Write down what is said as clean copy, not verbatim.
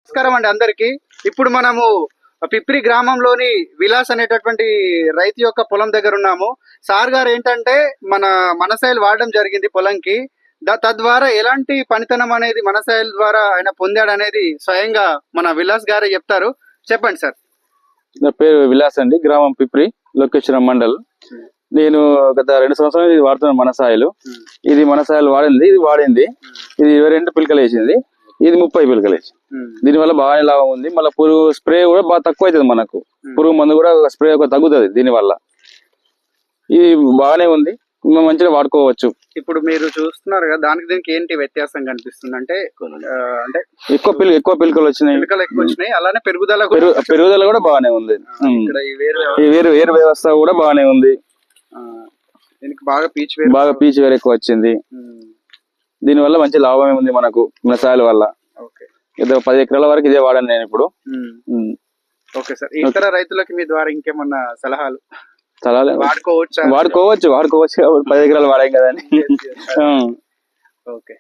నమస్కారం అండి అందరికి. ఇప్పుడు మనము పిప్రి గ్రామంలోని విలాస్ అనేటటువంటి రైతు యొక్క పొలం దగ్గర ఉన్నాము. సార్ గారు ఏంటంటే మనసైల్ వాడడం జరిగింది పొలంకి. తద్వారా ఎలాంటి పనితనం అనేది మనసైల్ ద్వారా ఆయన పొందాడు అనేది స్వయంగా మన విలాస్ గారే చెప్తారు. చెప్పండి సార్. నా పేరు విలాస్ అండి, గ్రామం పిప్రి, లొకేషన్ మండల్. నేను గత 2 సంవత్సరాలు ఇది వాడుతున్నాను మనసాయిలు. ఇది మనసాయిలు వాడింది ఇది 22 పిలకలు వేసింది, ఇది 30 పిలకలు వేసింది. దీనివల్ల బాగానే లాభం ఉంది. మళ్ళీ పురుగు స్ప్రే కూడా బాగా తక్కువ అవుతుంది, మనకు పురుగు మందు కూడా స్ప్రే తగ్గుతుంది దీనివల్ల. ఇది బాగానే ఉంది, మంచిగా వాడుకోవచ్చు. ఇప్పుడు మీరు చూస్తున్నారు కదా, దానికి దీనికి ఏంటి వ్యత్యాసం కనిపిస్తుంది అంటే ఎక్కువ పిలకలు వచ్చినాయి, ఎక్కువ వచ్చినాయి. అలానే పెరుగుదల కూడా బాగానే ఉంది. వేరు వ్యవస్థ కూడా బాగానే ఉంది. దీనికి బాగా పీచ్ వేరు ఎక్కువ వచ్చింది. దీనివల్ల మంచి లాభమే ఉంది మనకు మనసాయిల్ వల్ల. 10 ఎకరాల వరకు ఇదే వాడాను నేను ఇప్పుడు. Okay sir. ఇతర రైతులకి మీ ద్వారా ఇంకేమన్నా సలహాలు? వాడుకోవచ్చు 10 ఎకరాలు వాడాం కదా అని. ఓకే.